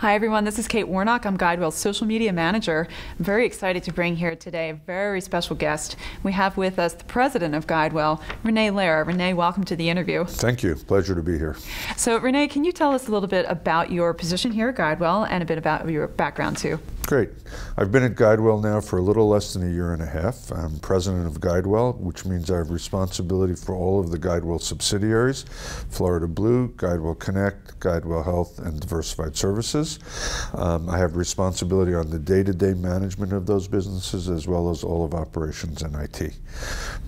Hi everyone, this is Kate Warnock. I'm GuideWell's social media manager. I'm very excited to bring here today a very special guest. We have with us the president of GuideWell, René Lerer. René, welcome to the interview. Thank you. Pleasure to be here. So René, can you tell us a little bit about your position here at GuideWell and a bit about your background too? Great. I've been at GuideWell now for a little less than a year and a half. I'm president of GuideWell, which means I have responsibility for all of the GuideWell subsidiaries, Florida Blue, GuideWell Connect, GuideWell Health, and Diversified Services. I have responsibility on the day-to-day management of those businesses as well as all of operations and IT.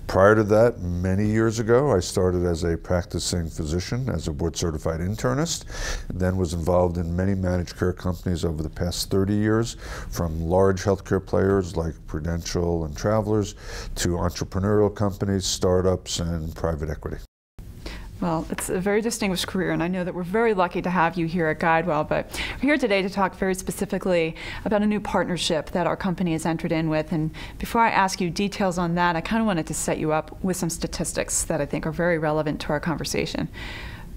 Prior to that, many years ago, I started as a practicing physician, as a board-certified internist, and then was involved in many managed care companies over the past 30 years, from large healthcare players like Prudential and Travelers to entrepreneurial companies, startups, and private equity. Well, it's a very distinguished career, and I know that we're very lucky to have you here at GuideWell, but we're here today to talk very specifically about a new partnership that our company has entered in with. And before I ask you details on that, I kind of wanted to set you up with some statistics that I think are very relevant to our conversation.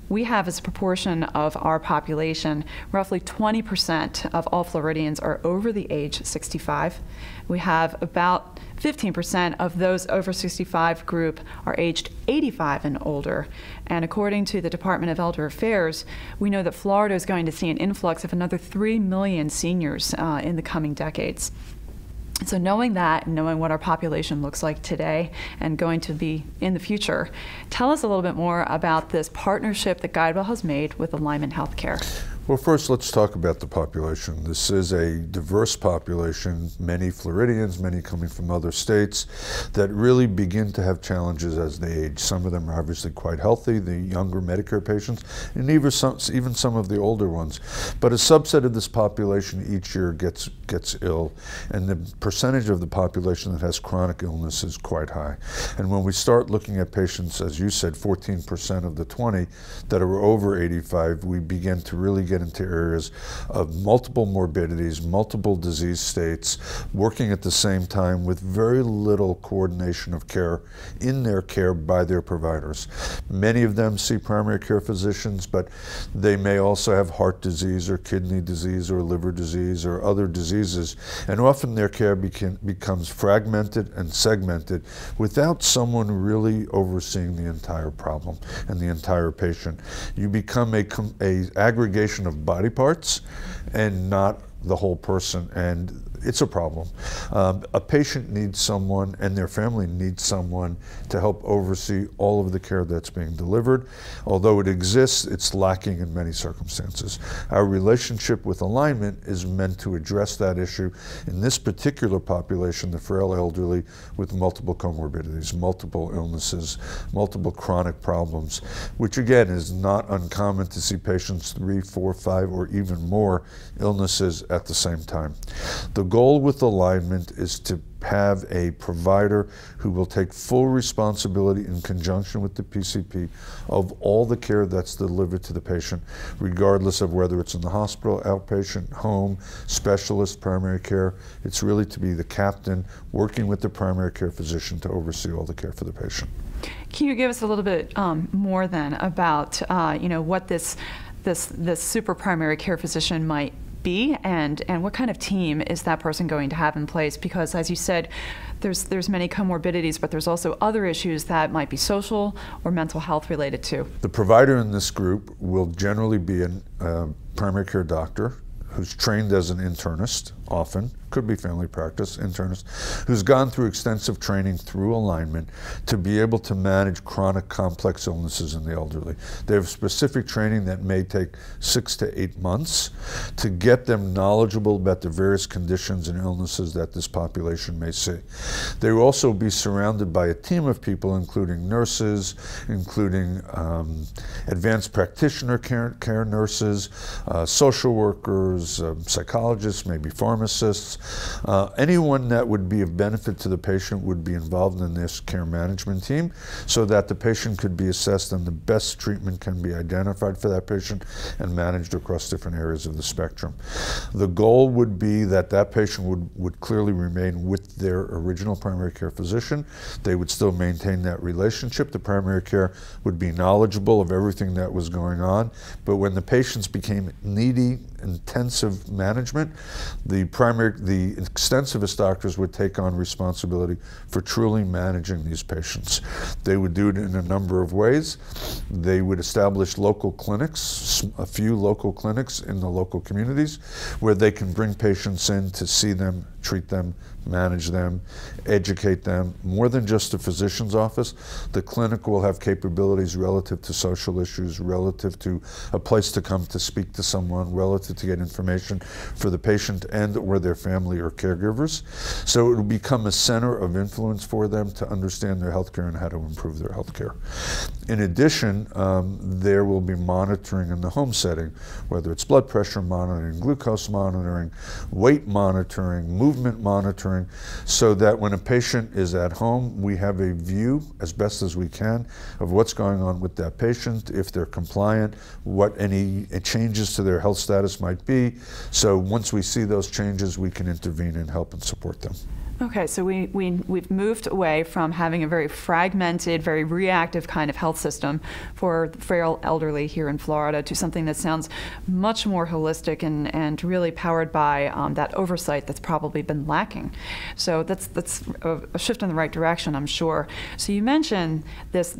We have, as a proportion of our population, roughly 20% of all Floridians are over the age 65. We have about 15% of those over 65 group are aged 85 and older. And according to the Department of Elder Affairs, we know that Florida is going to see an influx of another 3 million seniors in the coming decades. So knowing that, and knowing what our population looks like today and going to be in the future, tell us a little bit more about this partnership that GuideWell has made with Alignment Healthcare. Well, first, let's talk about the population. This is a diverse population, many Floridians, many coming from other states, that really begin to have challenges as they age. Some of them are obviously quite healthy, the younger Medicare patients, and even some of the older ones. But a subset of this population each year gets ill, and the percentage of the population that has chronic illness is quite high. And when we start looking at patients, as you said, 14% of the 20 that are over 85, we begin to really get into areas of multiple morbidities, multiple disease states, working at the same time with very little coordination of care in their care by their providers. Many of them see primary care physicians, but they may also have heart disease or kidney disease or liver disease or other diseases, and often their care becomes fragmented and segmented without someone really overseeing the entire problem and the entire patient. You become a aggregation of body parts and not the whole person, and it's a problem. A patient needs someone, and their family needs someone to help oversee all of the care that's being delivered. Although it exists, it's lacking in many circumstances. Our relationship with Alignment is meant to address that issue in this particular population, the frail elderly with multiple comorbidities, multiple illnesses, multiple chronic problems, which again is not uncommon to see patients 3, 4, 5, or even more illnesses at the same time. The goal with Alignment is to have a provider who will take full responsibility in conjunction with the PCP of all the care that's delivered to the patient, regardless of whether it's in the hospital, outpatient, home, specialist, primary care. It's really to be the captain working with the primary care physician to oversee all the care for the patient. Can you give us a little bit more then about what this super primary care physician might be, and what kind of team is that person going to have in place? Because as you said, there's many comorbidities, but there's also other issues that might be social or mental health related too. The provider in this group will generally be a primary care doctor who's trained as an internist, often, could be family practice, internist, who's gone through extensive training through Alignment to be able to manage chronic complex illnesses in the elderly. They have specific training that may take 6 to 8 months to get them knowledgeable about the various conditions and illnesses that this population may see. They will also be surrounded by a team of people, including nurses, including advanced practitioner care nurses, social workers, psychologists, maybe pharmacists, Anyone that would be of benefit to the patient would be involved in this care management team so that the patient could be assessed and the best treatment can be identified for that patient and managed across different areas of the spectrum. The goal would be that that patient would clearly remain with their original primary care physician. They would still maintain that relationship. The primary care would be knowledgeable of everything that was going on, but when the patients became needy, intensive management, the extensivist doctors would take on responsibility for truly managing these patients. They would do it in a number of ways. They would establish local clinics, a few local clinics in the local communities where they can bring patients in to see them, treat them, manage them, educate them. More than just a physician's office, the clinic will have capabilities relative to social issues, relative to a place to come to speak to someone, relative to get information for the patient and or their family or caregivers. So it will become a center of influence for them to understand their health care and how to improve their health care. In addition, there will be monitoring in the home setting, whether it's blood pressure monitoring, glucose monitoring, weight monitoring, movement monitoring, so that when a patient is at home, we have a view as best as we can of what's going on with that patient, if they're compliant, what any changes to their health status might be. So once we see those changes, we can intervene and help and support them. Okay, so we've moved away from having a very fragmented, very reactive kind of health system for the frail elderly here in Florida to something that sounds much more holistic and really powered by that oversight that's probably been lacking. So that's a shift in the right direction, I'm sure. So you mentioned this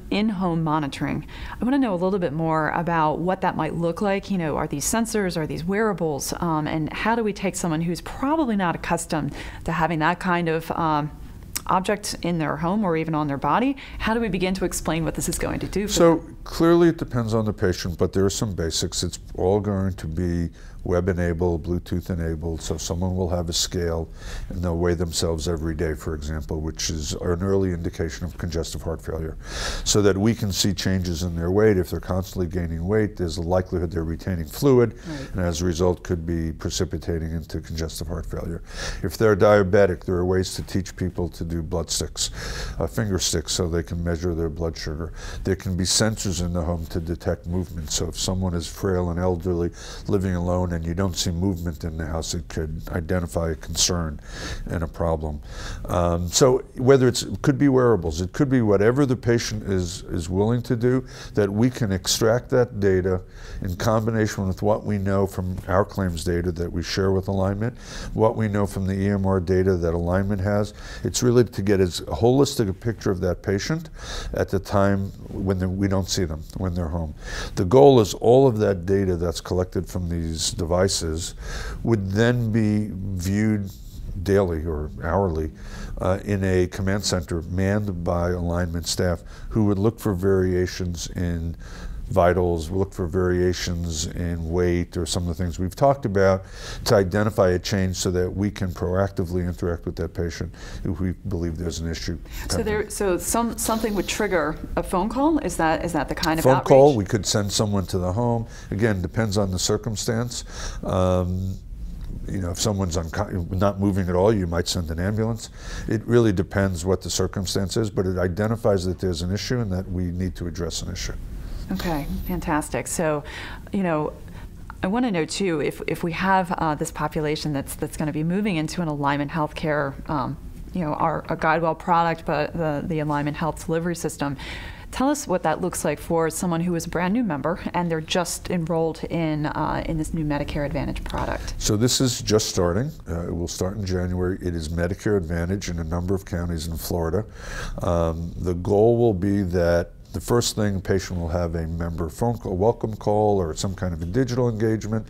in-home monitoring. I want to know a little bit more about what that might look like. You know, are these sensors, are these wearables, and how do we take someone who's probably not accustomed to having that kind of object in their home or even on their body? How do we begin to explain what this is going to do for them? Clearly it depends on the patient, but there are some basics. It's all going to be web-enabled, Bluetooth-enabled, so someone will have a scale and they'll weigh themselves every day, for example, which is an early indication of congestive heart failure, so that we can see changes in their weight. If they're constantly gaining weight, there's a likelihood they're retaining fluid, right, and as a result could be precipitating into congestive heart failure. If they're diabetic, there are ways to teach people to do blood sticks, finger sticks, so they can measure their blood sugar. There can be sensors in the home to detect movement, so if someone is frail and elderly, living alone, and you don't see movement in the house, it could identify a concern and a problem. So whether it could be wearables, it could be whatever the patient is willing to do, that we can extract that data in combination with what we know from our claims data that we share with Alignment, what we know from the EMR data that Alignment has. It's really to get as holistic a picture of that patient at the time when we don't see them, when they're home. The goal is all of that data that's collected from these devices would then be viewed daily or hourly in a command center manned by Alignment staff who would look for variations in vitals, look for variations in weight or some of the things we've talked about to identify a change so that we can proactively interact with that patient if we believe there's an issue. So something would trigger a phone call? Is that the kind of phone outreach? Call, we could send someone to the home. Again, depends on the circumstance. You know, if someone's not moving at all, you might send an ambulance. It really depends what the circumstance is, but it identifies that there's an issue and that we need to address an issue. Okay, fantastic. So, you know, I want to know too, if we have this population that's going to be moving into an Alignment Healthcare, you know, a GuideWell product, but the Alignment Health Delivery System. Tell us what that looks like for someone who is a brand new member and they're just enrolled in this new Medicare Advantage product. So this is just starting. It will start in January. It is Medicare Advantage in a number of counties in Florida. The goal will be that the first thing, the patient will have a member phone call, welcome call, or some kind of a digital engagement.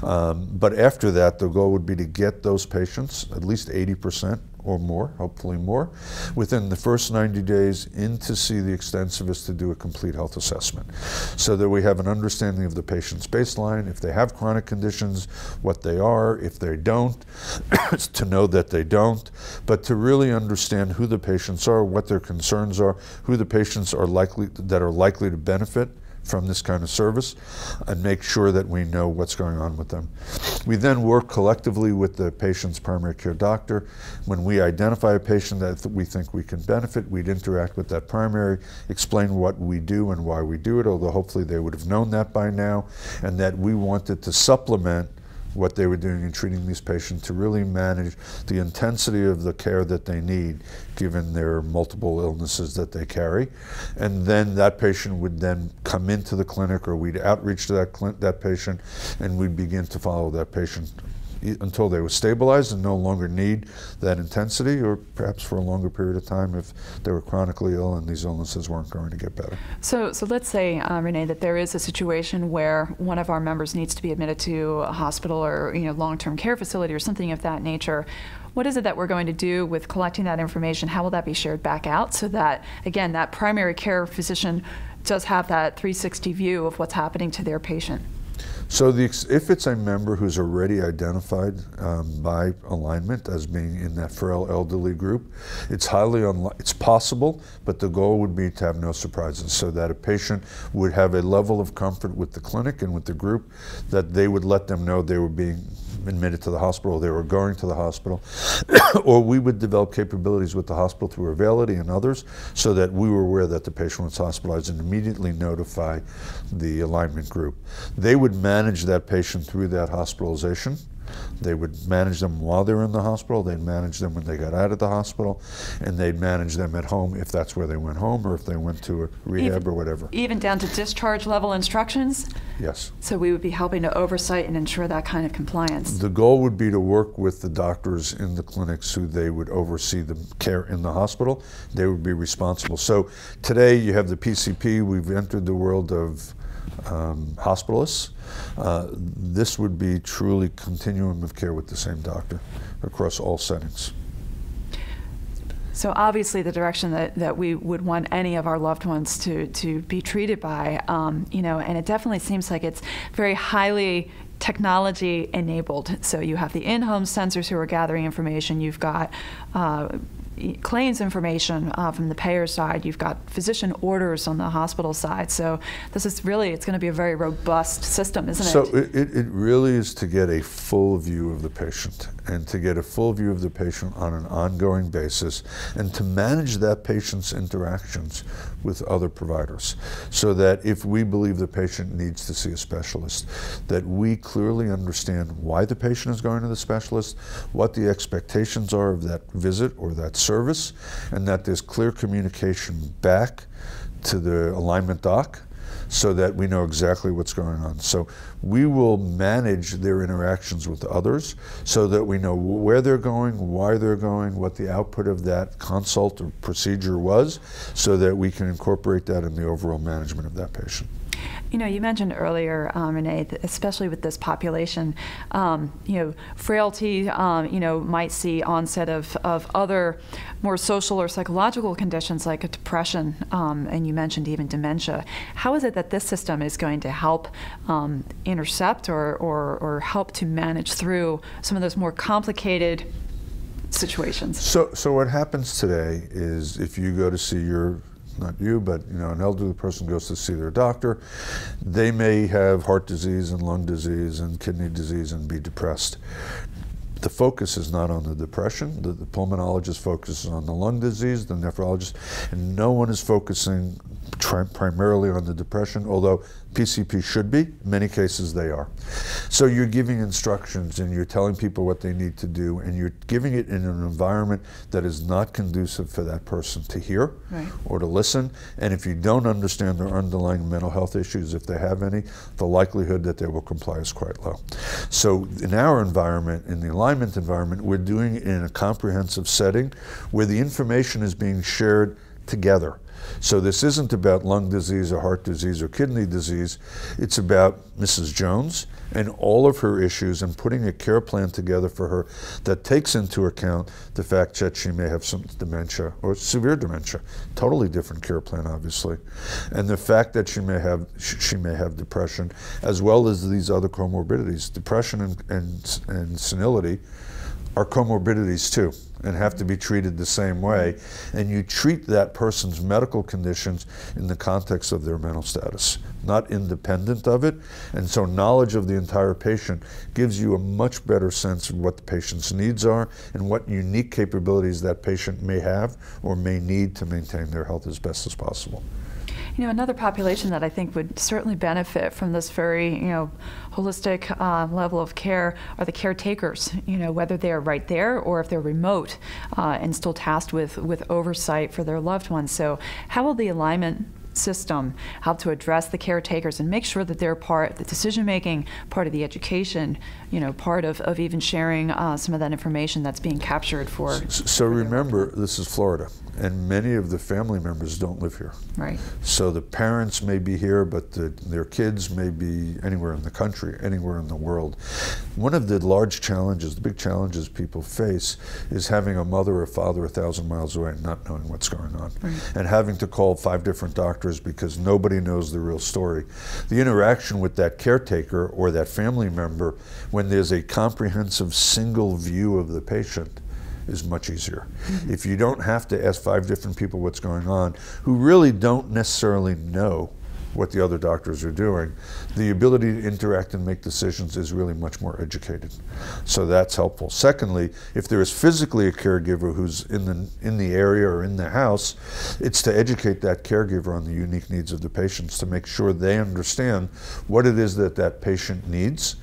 But after that, the goal would be to get those patients, at least 80% or more, hopefully more, within the first 90 days in to see the extensivist to do a complete health assessment, so that we have an understanding of the patient's baseline, if they have chronic conditions, what they are, if they don't, to know that they don't, but to really understand who the patients are, what their concerns are, who the patients are likely to benefit from this kind of service and make sure that we know what's going on with them. We then work collectively with the patient's primary care doctor. When we identify a patient that we think we can benefit, we'd interact with that primary, explain what we do and why we do it, although hopefully they would have known that by now, and that we wanted to supplement what they were doing in treating these patients to really manage the intensity of the care that they need given their multiple illnesses that they carry. And then that patient would then come into the clinic, or we'd outreach to that patient, and we'd begin to follow that patient until they were stabilized and no longer need that intensity, or perhaps for a longer period of time if they were chronically ill and these illnesses weren't going to get better. So let's say, René, that there is a situation where one of our members needs to be admitted to a hospital or long-term care facility or something of that nature. What is it that we're going to do with collecting that information? How will that be shared back out so that, again, that primary care physician does have that 360 view of what's happening to their patient? So if it's a member who's already identified by alignment as being in that frail elderly group, it's it's possible, but the goal would be to have no surprises, so that a patient would have a level of comfort with the clinic and with the group that they would let them know they were being admitted to the hospital, they were going to the hospital, or we would develop capabilities with the hospital through Availity and others so that we were aware that the patient was hospitalized and immediately notify the alignment group. They would manage that patient through that hospitalization. They would manage them while they were in the hospital, they'd manage them when they got out of the hospital, and they'd manage them at home if that's where they went home or if they went to a rehab or whatever. Even down to discharge level instructions? Yes. So we would be helping to oversight and ensure that kind of compliance. The goal would be to work with the doctors in the clinics who they would oversee the care in the hospital. They would be responsible. So today you have the PCP, we've entered the world of hospitalists. This would be truly continuum of care with the same doctor across all settings. So obviously the direction that we would want any of our loved ones to be treated by, and it definitely seems like it's very highly technology enabled. So you have the in-home sensors who are gathering information, you've got claims information from the payer side, you've got physician orders on the hospital side. So this is really, it's going to be a very robust system, isn't it? So it really is to get a full view of the patient, and to get a full view of the patient on an ongoing basis, and to manage that patient's interactions with other providers, so that if we believe the patient needs to see a specialist, that we clearly understand why the patient is going to the specialist, what the expectations are of that visit or that service, and that there's clear communication back to the alignment doc so that we know exactly what's going on. So we will manage their interactions with others so that we know where they're going, why they're going, what the output of that consult or procedure was, so that we can incorporate that in the overall management of that patient. You mentioned earlier, René, that especially with this population, frailty, might see onset of other more social or psychological conditions like a depression, and you mentioned even dementia. How is it that this system is going to help intercept or help to manage through some of those more complicated situations? So what happens today is if you go to see not you, but an elderly person goes to see their doctor, they may have heart disease and lung disease and kidney disease and be depressed. The focus is not on the depression. The pulmonologist focuses on the lung disease, the nephrologist, and no one is focusing primarily on the depression, although PCP should be. In many cases they are. So you're giving instructions and you're telling people what they need to do, and you're giving it in an environment that is not conducive for that person to hear or to listen. And if you don't understand their underlying mental health issues, if they have any, the likelihood that they will comply is quite low. So in our environment, in the alignment environment, we're doing it in a comprehensive setting where the information is being shared together. So this isn't about lung disease or heart disease or kidney disease. It's about Mrs. Jones and all of her issues, and putting a care plan together for her that takes into account the fact that she may have some dementia or severe dementia. Totally different care plan, obviously. And the fact that she may have depression, as well as these other comorbidities. Depression and senility are comorbidities too. and have to be treated the same way, and you treat that person's medical conditions in the context of their mental status, not independent of it. And so knowledge of the entire patient gives you a much better sense of what the patient's needs are and what unique capabilities that patient may have or may need to maintain their health as best as possible. You know, another population that I think would certainly benefit from this very, holistic level of care are the caretakers, whether they're right there or if they're remote and still tasked with oversight for their loved ones. So how will the alignment system help to address the caretakers and make sure that they're part of the decision-making, part of the education, part of even sharing some of that information that's being captured for. So remember, this is Florida, and many of the family members don't live here. Right. So the parents may be here, but their kids may be anywhere in the country, anywhere in the world. One of the large challenges, the big challenges people face, is having a mother or father 1,000 miles away and not knowing what's going on, and having to call 5 different doctors because nobody knows the real story. The interaction with that caretaker or that family member, when there's a comprehensive single view of the patient, is much easier. If you don't have to ask 5 different people what's going on, who really don't necessarily know what the other doctors are doing, the ability to interact and make decisions is really much more educated. So that's helpful. Secondly, if there is physically a caregiver who's in the area or in the house, it's to educate that caregiver on the unique needs of the patients to make sure they understand what it is that that patient needs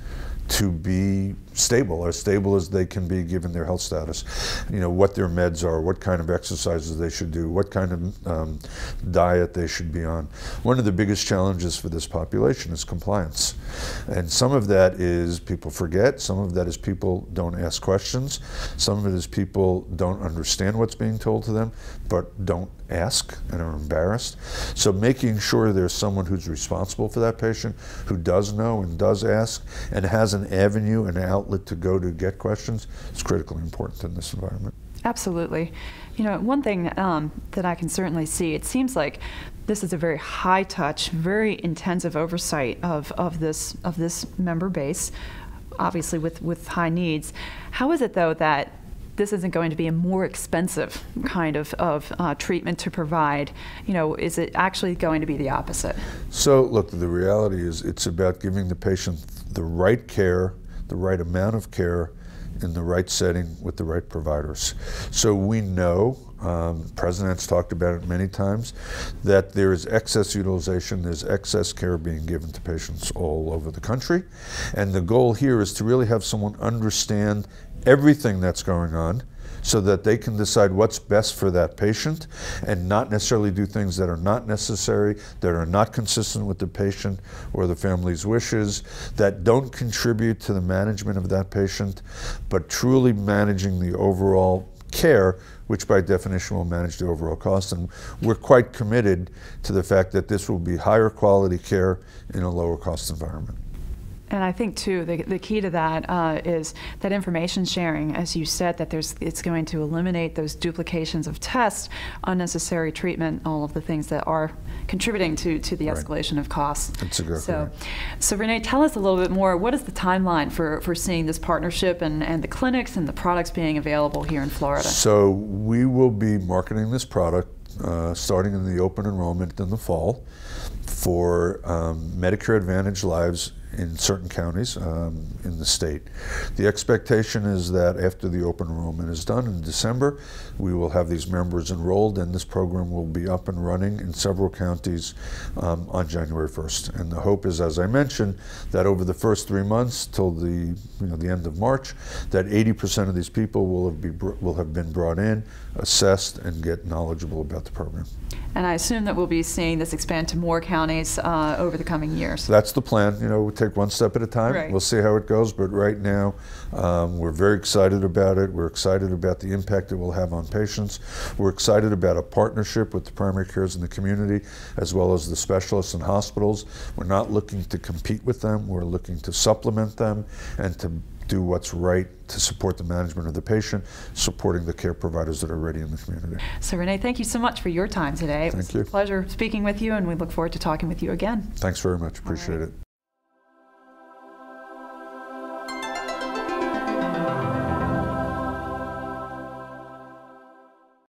to be stable, as stable as they can be given their health status. What their meds are, what kind of exercises they should do, what kind of diet they should be on. One of the biggest challenges for this population is compliance. And some of that is people forget, some of that is people don't ask questions, some of it is people don't understand what's being told to them, but don't ask and are embarrassed. So making sure there's someone who's responsible for that patient, who does know and does ask, and has an avenue, an outlet to go to get questions, is critically important in this environment. Absolutely. One thing that I can certainly see, it seems like this is a very high touch, very intensive oversight of this member base, obviously with high needs. How is it though that this isn't going to be a more expensive kind of treatment to provide? Is it actually going to be the opposite? So look, the reality is it's about giving the patient the right care, the right amount of care, in the right setting with the right providers. So we know, the President's talked about it many times, that there is excess utilization, there's excess care being given to patients all over the country. And the goal here is to really have someone understand everything that's going on so that they can decide what's best for that patient and not necessarily do things that are not necessary, that are not consistent with the patient or the family's wishes, that don't contribute to the management of that patient, but truly managing the overall care, which by definition will manage the overall cost. And we're quite committed to the fact that this will be higher quality care in a lower cost environment. And I think, too, the key to that is that information sharing, as you said, that it's going to eliminate those duplications of tests, unnecessary treatment, all of the things that are contributing to the escalation of costs. That's exactly right. So René, tell us a little bit more. What is the timeline for seeing this partnership and the clinics and the products being available here in Florida? So we will be marketing this product starting in the open enrollment in the fall for Medicare Advantage lives in certain counties in the state. The expectation is that after the open enrollment is done in December, we will have these members enrolled, and this program will be up and running in several counties on January 1st. And the hope is, as I mentioned, that over the first 3 months till the end of March, that 80% of these people will have been brought in, assessed, and get knowledgeable about the program. And I assume that we'll be seeing this expand to more counties over the coming years. That's the plan. We'll take one step at a time. Right. We'll see how it goes, but right now we're very excited about it. We're excited about the impact it will have on patients. We're excited about a partnership with the primary cares in the community as well as the specialists and hospitals. We're not looking to compete with them. We're looking to supplement them and to do what's right to support the management of the patient, supporting the care providers that are already in the community. So René, thank you so much for your time today. It was a pleasure speaking with you, and we look forward to talking with you again. Thanks very much. Appreciate it.